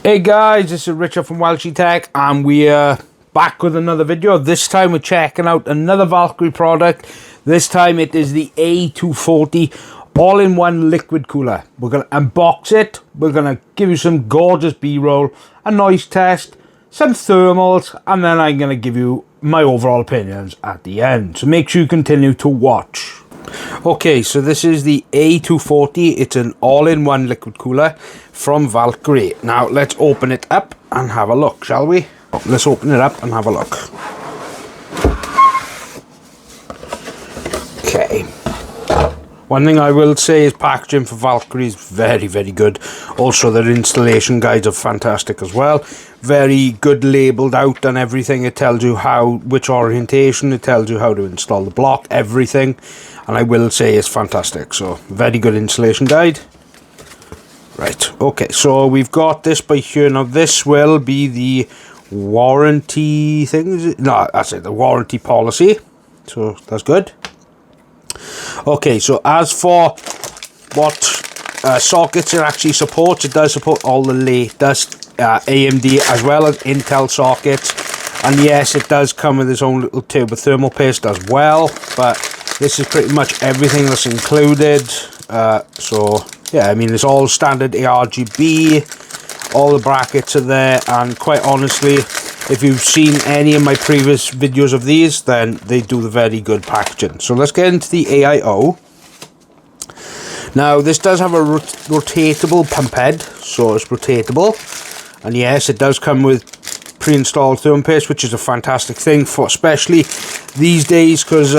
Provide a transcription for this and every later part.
Hey guys, this is Richard from WELSHYTECH and we are back with another video. This time we're checking out another Valkyrie product. This time it is the A240 all-in-one liquid cooler. We're going to unbox it, we're going to give you some gorgeous B-roll, a noise test, some thermals, and then I'm going to give you my overall opinions at the end. So make sure you continue to watch. Okay, so this is the A240. It's an all-in-one liquid cooler from Valkyrie. Now let's open it up and have a look, shall we? Let's open it up and have a look. Okay. One thing I will say is packaging for Valkyrie is very, very good. Also, their installation guides are fantastic as well. Very good labelled out and everything. It tells you which orientation, it tells you how to install the block, everything. And I will say it's fantastic. So, very good installation guide. Right, okay, so we've got this by here. Now, this will be the warranty thing, is it? No, that's it, the warranty policy. So, that's good. Okay, so as for what sockets it actually supports, it does support all the latest AMD as well as Intel sockets. And yes, it does come with its own little turbo thermal paste as well. But this is pretty much everything that's included. So, yeah, I mean, it's all standard ARGB. All the brackets are there. And quite honestly, if you've seen any of my previous videos of these, then they do the very good packaging. So let's get into the AIO. Now, this does have a rotatable pump head, so it's rotatable. And yes, it does come with pre-installed thermal paste, which is a fantastic thing, for especially these days, because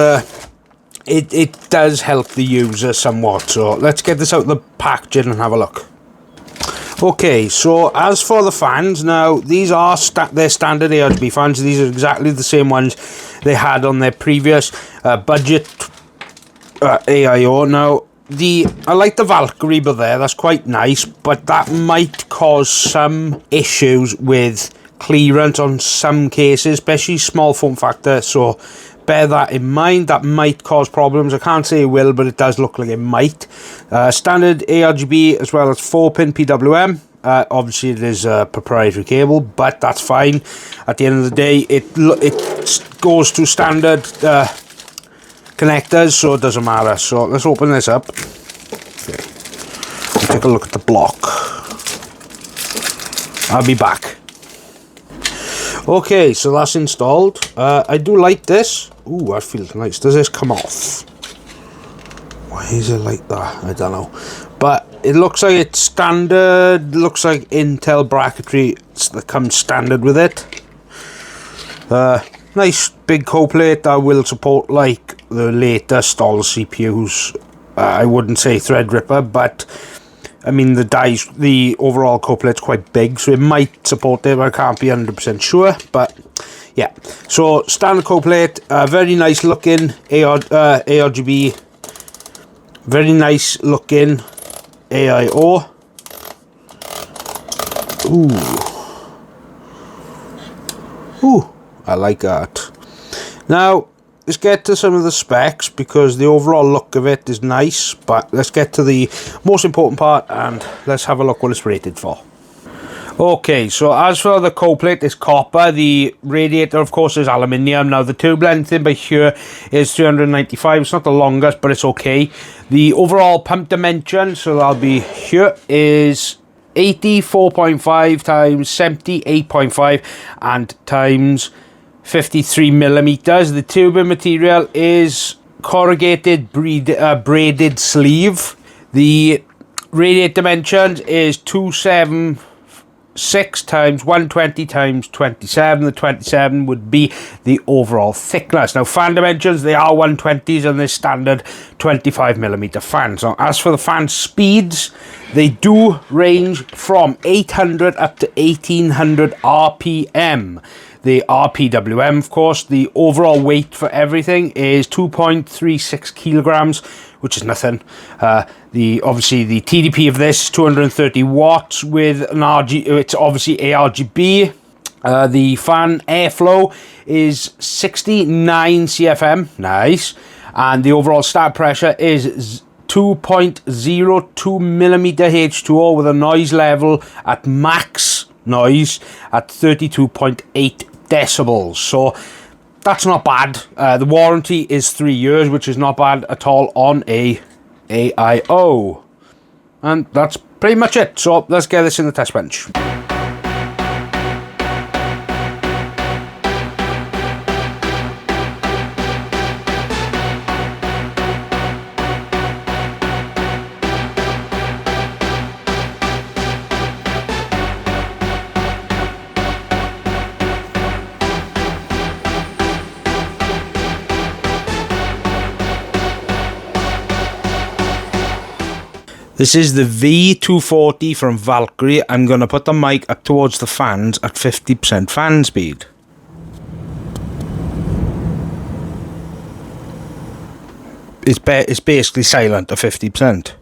it does help the user somewhat. So let's get this out of the packaging and have a look. Okay, so as for the fans, now these are their standard ARGB fans. These are exactly the same ones they had on their previous budget AIO. Now, I like the Valkyrie there, that's quite nice, but that might cause some issues with clearance on some cases, especially small form factor, so bear that in mind. That might cause problems. I can't say it will, but it does look like it might. Standard ARGB as well as 4-pin PWM. Obviously, it is a proprietary cable, but that's fine. At the end of the day, it goes to standard connectors, so it doesn't matter. So let's open this up. Okay. Let's take a look at the block. I'll be back. Okay, so that's installed. I do like this. Ooh, that feels nice. Does this come off? Why is it like that? I don't know. But it looks like it's standard. Looks like Intel bracketry that comes standard with it. Nice big cold plate that will support like the latest all the CPUs. I wouldn't say Threadripper, but I mean, the overall cold plate's quite big, so it might support it, but I can't be 100% sure. But yeah, so standard cold plate, very nice looking ARGB, very nice looking AIO. Ooh, I like that. Now, let's get to some of the specs, because the overall look of it is nice, but let's get to the most important part and let's have a look what it's rated for. Okay, so as for the cold plate, it's copper. The radiator, of course, is aluminium. Now, the tube length in by here is 395. It's not the longest, but it's okay. The overall pump dimension, so that'll be here, is 84.5 times 78.5 and times 53 millimeters. The tubing material is corrugated braided sleeve. The radiator dimensions is 276 times 120 times 27. The 27 would be the overall thickness. Now, fan dimensions, they are 120s and they're standard 25 millimeter fans. Now, as for the fan speeds, they do range from 800 up to 1800 RPM. The RPWM, of course, the overall weight for everything is 2.36 kilograms, which is nothing. Obviously the TDP of this is 230 watts with an it's obviously ARGB. The fan airflow is 69 CFM, nice, and the overall start pressure is 2.02 millimeter H2O with a noise level at max noise at 32.8 decibels. So that's not bad. The warranty is 3 years, which is not bad at all on a AIO. And that's pretty much it. So let's get this in the test bench. This is the V240 from Valkyrie. I'm going to put the mic up towards the fans at 50% fan speed. It's basically silent at 50%.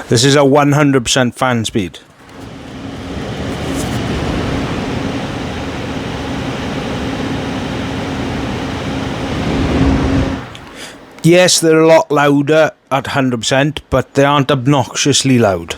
This is a 100% fan speed. Yes, they're a lot louder at 100%, but they aren't obnoxiously loud.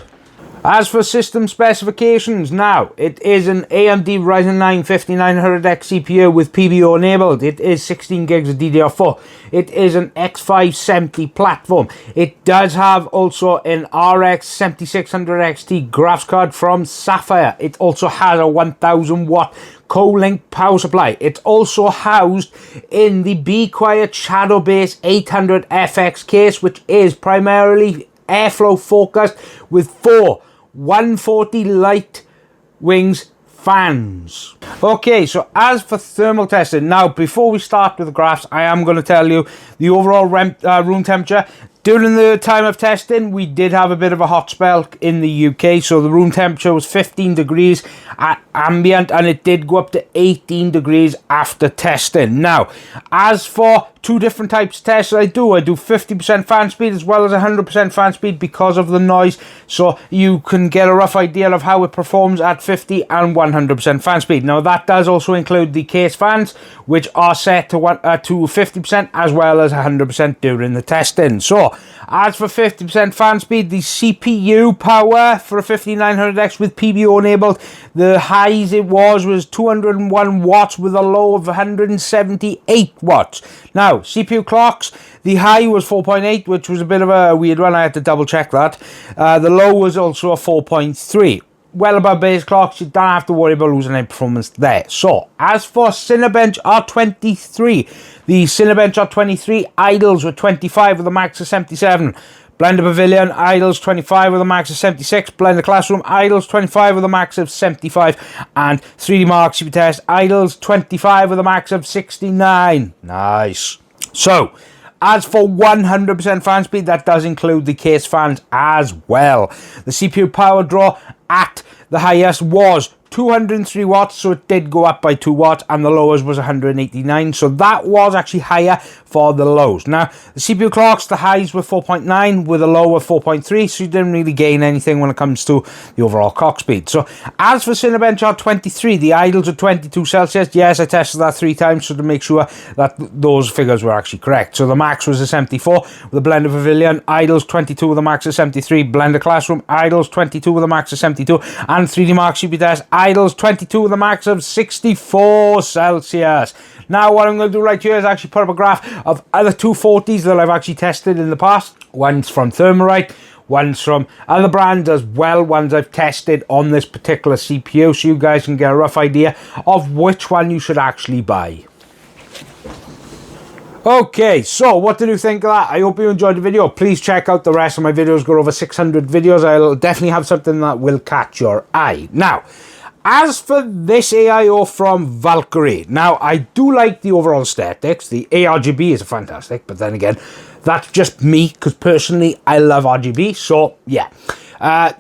As for system specifications, now, it is an AMD Ryzen 9 5900X CPU with PBO enabled. It is 16 gigs of DDR4. It is an X570 platform. It does have also an RX 7600 XT graphics card from Sapphire. It also has a 1000 watt co-link power supply. It's also housed in the Be Quiet Shadow Base 800 FX case, which is primarily airflow focused with 4 140 light wings fans. Okay, so as for thermal testing, now before we start with the graphs, I am going to tell you the overall room temperature. During the time of testing, we did have a bit of a hot spell in the UK, so the room temperature was 15 degrees at ambient, and it did go up to 18 degrees after testing. Now, as for two different types of tests I do 50% fan speed as well as 100% fan speed because of the noise, so you can get a rough idea of how it performs at 50 and 100% fan speed. Now, that does also include the case fans, which are set to 50% as well as 100% during the testing. So, as for 50% fan speed, the CPU power for a 5900X with PBO enabled, the highs it was 201 watts with a low of 178 watts. Now, CPU clocks, the high was 4.8, which was a bit of a weird one. I had to double check that. The low was also a 4.3. Well above base clocks, you don't have to worry about losing any performance there. So, as for Cinebench R23, the Cinebench R23 idles with 25 with a max of 77. Blender Pavilion idles 25 with a max of 76. Blender Classroom idles 25 with a max of 75. And 3D Mark CPU Test idles 25 with a max of 69. Nice. So, as for 100% fan speed, that does include the case fans as well. The CPU power draw at the highest was 203 watts, so it did go up by 2 watts, and the lowest was 189, so that was actually higher for the lows. Now, the CPU clocks, the highs were 4.9 with a low of 4.3, so you didn't really gain anything when it comes to the overall clock speed. So, as for Cinebench R23, the idles are 22 Celsius. Yes, I tested that 3 times, so to make sure that those figures were actually correct. So, the max was a 74, with the Blender Pavilion, idles 22 with a max of 73, Blender Classroom, idles 22 with a max of 72, and 3D Mark CPU Test, idles 22 with a max of 64 Celsius. Now, what I'm going to do right here is actually put up a graph of other 240s that I've actually tested in the past. One's from Thermalright, one's from other brands as well, ones I've tested on this particular CPU, so you guys can get a rough idea of which one you should actually buy. Okay, so what did you think of that? I hope you enjoyed the video. Please check out the rest of my videos. Got over 600 videos. I'll definitely have something that will catch your eye. Now, as for this AIO from Valkyrie, now I do like the overall aesthetics. The ARGB is fantastic, but then again, that's just me, because personally I love RGB, so yeah. I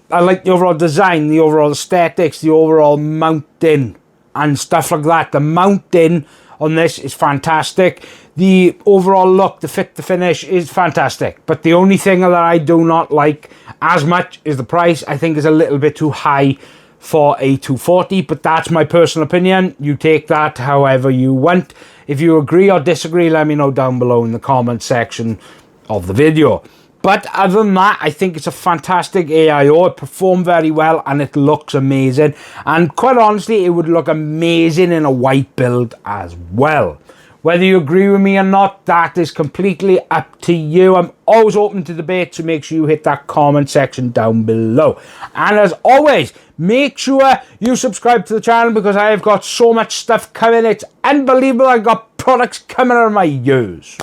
like the overall design, the overall aesthetics, the overall mounting and stuff like that. The mounting on this is fantastic. The overall look, the fit, the finish is fantastic. But the only thing that I do not like as much is the price. I think is a little bit too high for a 240, but that's my personal opinion. You take that however you want. If you agree or disagree, let me know down below in the comment section of the video. But other than that, I think it's a fantastic AIO. It performed very well and it looks amazing. And quite honestly, it would look amazing in a white build as well. Whether you agree with me or not, that is completely up to you. I'm always open to debate, so make sure you hit that comment section down below. And as always, make sure you subscribe to the channel because I have got so much stuff coming. It's unbelievable. I've got products coming out of my ears.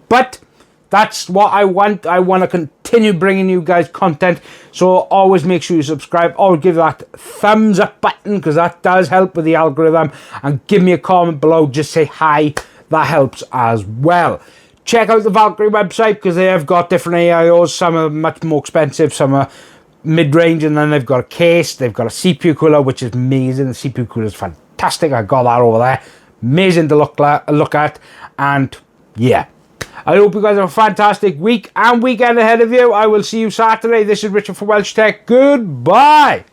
But that's what I want. I want to continue bringing you guys content. So always make sure you subscribe. Always give that thumbs up button because that does help with the algorithm. And give me a comment below. Just say hi. That helps as well. Check out the Valkyrie website because they have got different AIOs. Some are much more expensive. Some are mid-range. And then they've got a case. They've got a CPU cooler, which is amazing. The CPU cooler is fantastic. I got that over there. Amazing to look at. And yeah. I hope you guys have a fantastic week and weekend ahead of you. I will see you Saturday. This is Richard for WELSHYTECH. Goodbye.